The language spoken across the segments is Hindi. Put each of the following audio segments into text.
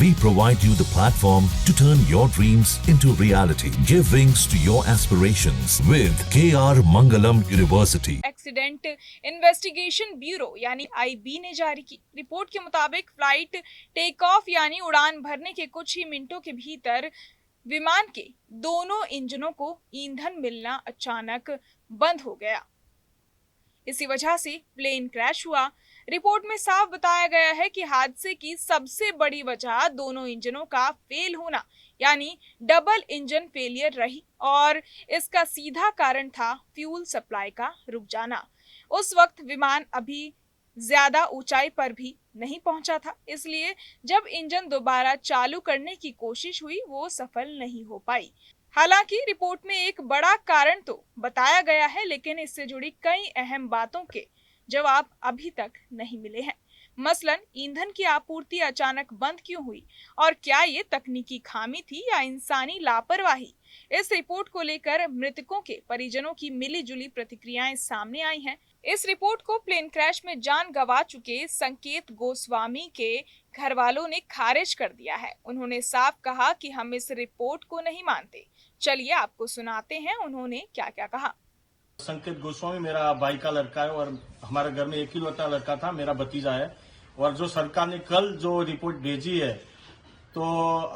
We provide you the platform to turn your dreams into reality. Give wings to your aspirations with KR Mangalam University. Accident investigation bureau यानी आईबी ने जारी की रिपोर्ट के मुताबिक फ्लाइट टेक ऑफ यानी उड़ान भरने के कुछ ही मिनटों के भीतर विमान के दोनों इंजनों को ईंधन मिलना अचानक बंद हो गया। इसी वजह से प्लेन क्रैश हुआ। रिपोर्ट में साफ बताया गया है कि हादसे की सबसे बड़ी वजह दोनों इंजनों का फेल होना यानी डबल इंजन फेलियर रही और इसका सीधा कारण था फ्यूल सप्लाई का रुक जाना। उस वक्त विमान अभी ज्यादा ऊंचाई पर भी नहीं पहुंचा था, इसलिए जब इंजन दोबारा चालू करने की कोशिश हुई वो सफल नहीं हो पाई। हालांकि रिपोर्ट में एक बड़ा कारण तो बताया गया है, लेकिन इससे जुड़ी कई अहम बातों के जवाब अभी तक नहीं मिले हैं। मसलन ईंधन की आपूर्ति अचानक बंद क्यों हुई और क्या ये तकनीकी खामी थी या इंसानी लापरवाही। इस रिपोर्ट को लेकर मृतकों के परिजनों की मिली-जुली प्रतिक्रियाएं सामने आई हैं। इस रिपोर्ट को प्लेन क्रैश में जान गंवा चुके संकेत गोस्वामी के घर वालों ने खारिज कर दिया है। उन्होंने साफ कहा कि हम इस रिपोर्ट को नहीं मानते। चलिए आपको सुनाते हैं उन्होंने क्या-क्या कहा। संकेत गोस्वामी मेरा भाई का लड़का है और हमारे घर में एक ही लड़का था, मेरा भतीजा है। और जो सरकार ने कल जो रिपोर्ट भेजी है तो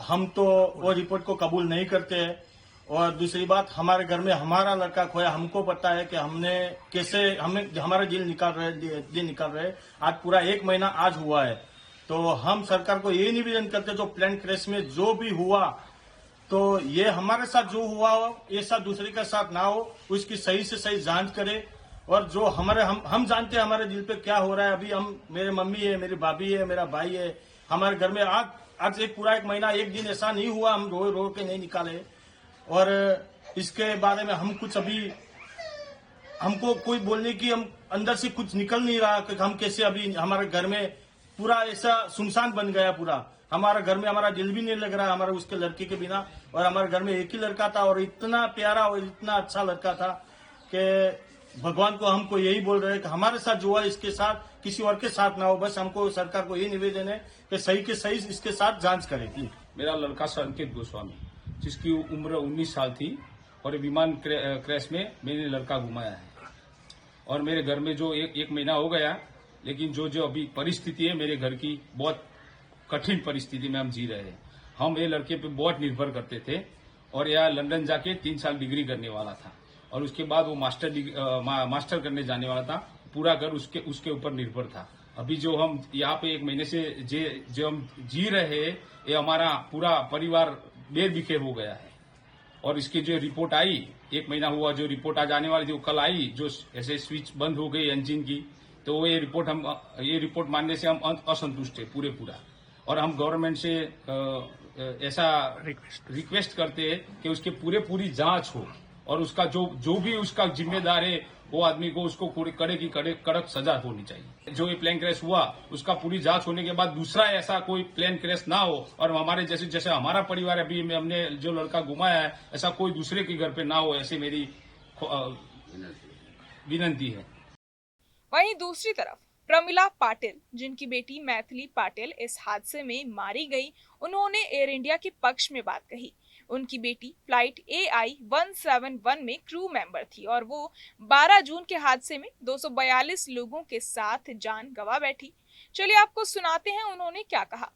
हम तो वो रिपोर्ट को कबूल नहीं करते हैं। और दूसरी बात, हमारे घर में हमारा लड़का खोया, हमको पता है कि हमें हमारा दिल निकाल रहे। आज पूरा 1 महीना आज हुआ है। तो हम सरकार को ये निवेदन करते जो प्लेन क्रैश में जो भी हुआ तो ये हमारे साथ जो हुआ हो ये साथ दूसरे के साथ ना हो, उसकी सही से सही जांच करे। और जो हम जानते हैं हमारे दिल पे क्या हो रहा है। अभी मेरे मम्मी है, मेरी भाभी है, मेरा भाई है। हमारे घर में आज एक पूरा 1 महीना एक दिन ऐसा नहीं हुआ हम रो के नहीं निकाले। और इसके बारे में हम कुछ अभी हमको कोई बोलने की हम अंदर से कुछ निकल नहीं रहा कि हम कैसे अभी हमारे घर में पूरा ऐसा सुनसान बन गया। पूरा हमारे घर में हमारा दिल भी नहीं लग रहा हमारे उसके लड़के के बिना। और हमारे घर में एक ही लड़का था और इतना प्यारा और इतना अच्छा लड़का था कि भगवान को हमको यही बोल रहे हैं कि हमारे साथ जो हुआ इसके साथ किसी और के साथ ना हो। बस हमको सरकार को ये निवेदन है कि सही के सही इसके साथ जांच करे। मेरा लड़का संकेत गोस्वामी जिसकी उम्र 19 साल थी और विमान क्रैश में मेरे लड़का घुमाया है। और मेरे घर में जो एक महीना हो गया, लेकिन जो अभी परिस्थिति है मेरे घर की बहुत कठिन परिस्थिति में हम जी रहे हैं। हम ये लड़के पे बहुत निर्भर करते थे और यह लंदन जाके 3 साल डिग्री करने वाला था और उसके बाद वो मास्टर करने जाने वाला था। पूरा घर उसके ऊपर निर्भर था। अभी जो हम यहाँ पे 1 महीने से जो हम जी रहे हैं, ये हमारा पूरा परिवार बेर-बिखेर हो गया है। और इसकी जो रिपोर्ट आई, 1 महीना हुआ, जो रिपोर्ट आज आने वाली थी वो कल आई, जो ऐसे स्विच बंद हो गई इंजन की, तो ये रिपोर्ट मानने से हम असंतुष्ट है पूरा। और हम गवर्नमेंट से ऐसा रिक्वेस्ट करते हैं कि उसके पूरी जांच हो और उसका जो भी उसका जिम्मेदार है वो आदमी को उसको कड़क सजा होनी चाहिए। जो ये प्लेन क्रैश हुआ उसका पूरी जांच होने के बाद दूसरा ऐसा कोई प्लेन क्रैश ना हो और हमारे जैसे हमारा परिवार अभी हमने जो लड़का घुमाया है ऐसा कोई दूसरे के घर पे ना हो, ऐसी मेरी विनती है। वहीं दूसरी तरफ प्रमिला पाटिल, जिनकी बेटी मैथिली पाटिल इस हादसे में मारी गई, उन्होंने एयर इंडिया के पक्ष में बात कही। उनकी बेटी फ्लाइट AI 171 में क्रू मेंबर थी और वो 12 जून के हादसे में 242 लोगों के साथ जान गंवा बैठी। चलिए आपको सुनाते हैं उन्होंने क्या कहा।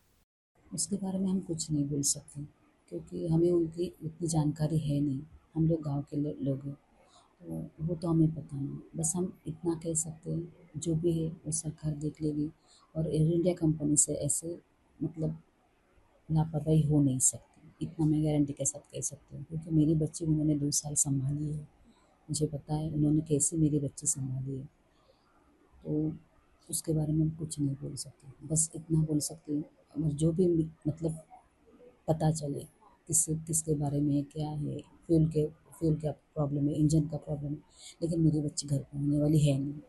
उसके बारे में हम कुछ नहीं बोल सकते क्योंकि हमें उनकी उतनी जानकारी है नहीं। हम लोग गांव के लोग हैं तो वो तो हमें पता नहीं। बस हम इतना कह सकते हैं जो भी है वो सरकार देख लेगी और एयर इंडिया कंपनी से ऐसे मतलब लापरवाही हो नहीं सकती। इतना मैं गारंटी के साथ कह सकती हूँ क्योंकि मेरी बच्ची उन्होंने 2 साल संभाली है। मुझे पता है उन्होंने कैसे मेरी बच्ची संभाली है। तो उसके बारे में हम कुछ नहीं बोल सकते। बस इतना बोल सकती हूँ अगर जो भी मतलब पता चले किसके बारे में क्या है, फ्यूल का प्रॉब्लम है, इंजन का प्रॉब्लम है, लेकिन मेरी बच्ची घर पे होने वाली है नहीं।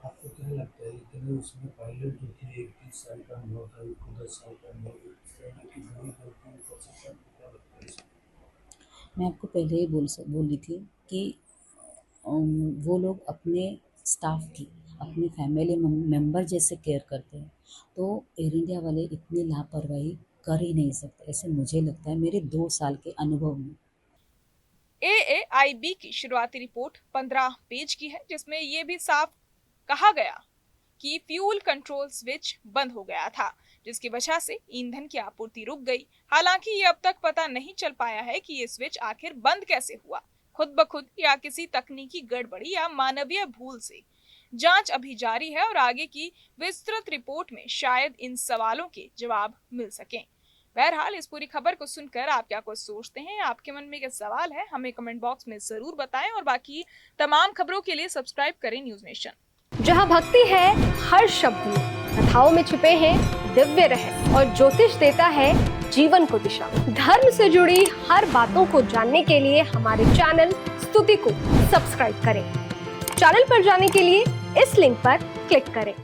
आपको क्या लगता है कि उसमें पायलट जो थे 21 साल का अनुभव था, 10 साल का अनुभव, मैं आपको पहले ही बोली थी कि वो लोग अपने स्टाफ की अपनी फैमिली मेंबर जैसे केयर करते हैं, तो एयर इंडिया वाले इतनी लापरवाही कर ही नहीं सकते, ऐसे मुझे लगता है मेरे 2 साल के अनुभव में। AAIB की शुरुआती रिपोर्ट 15 पेज की है, जिसमें ये भी साफ कहा गया कि फ्यूल कंट्रोल स्विच बंद हो गया था, जिसकी वजह से ईंधन की आपूर्ति रुक गई। हालांकि ये अब तक पता नहीं चल पाया है कि ये स्विच आखिर बंद कैसे हुआ, खुद ब खुद या किसी तकनीकी गड़बड़ी या मानवीय भूल से। जांच अभी जारी है और आगे की विस्तृत रिपोर्ट में शायद इन सवालों के जवाब मिल सकें। बहरहाल इस पूरी खबर को सुनकर आप क्या कुछ सोचते हैं, आपके मन में क्या सवाल है, हमें कमेंट बॉक्स में जरूर बताएं और बाकी तमाम खबरों के लिए सब्सक्राइब करें न्यूज नेशन। जहां भक्ति है हर शब्द में, कथाओं में छिपे हैं दिव्य रहस्य और ज्योतिष देता है जीवन को दिशा। धर्म से जुड़ी हर बातों को जानने के लिए हमारे चैनल स्तुति को सब्सक्राइब करें। चैनल पर जाने के लिए इस लिंक पर क्लिक करें।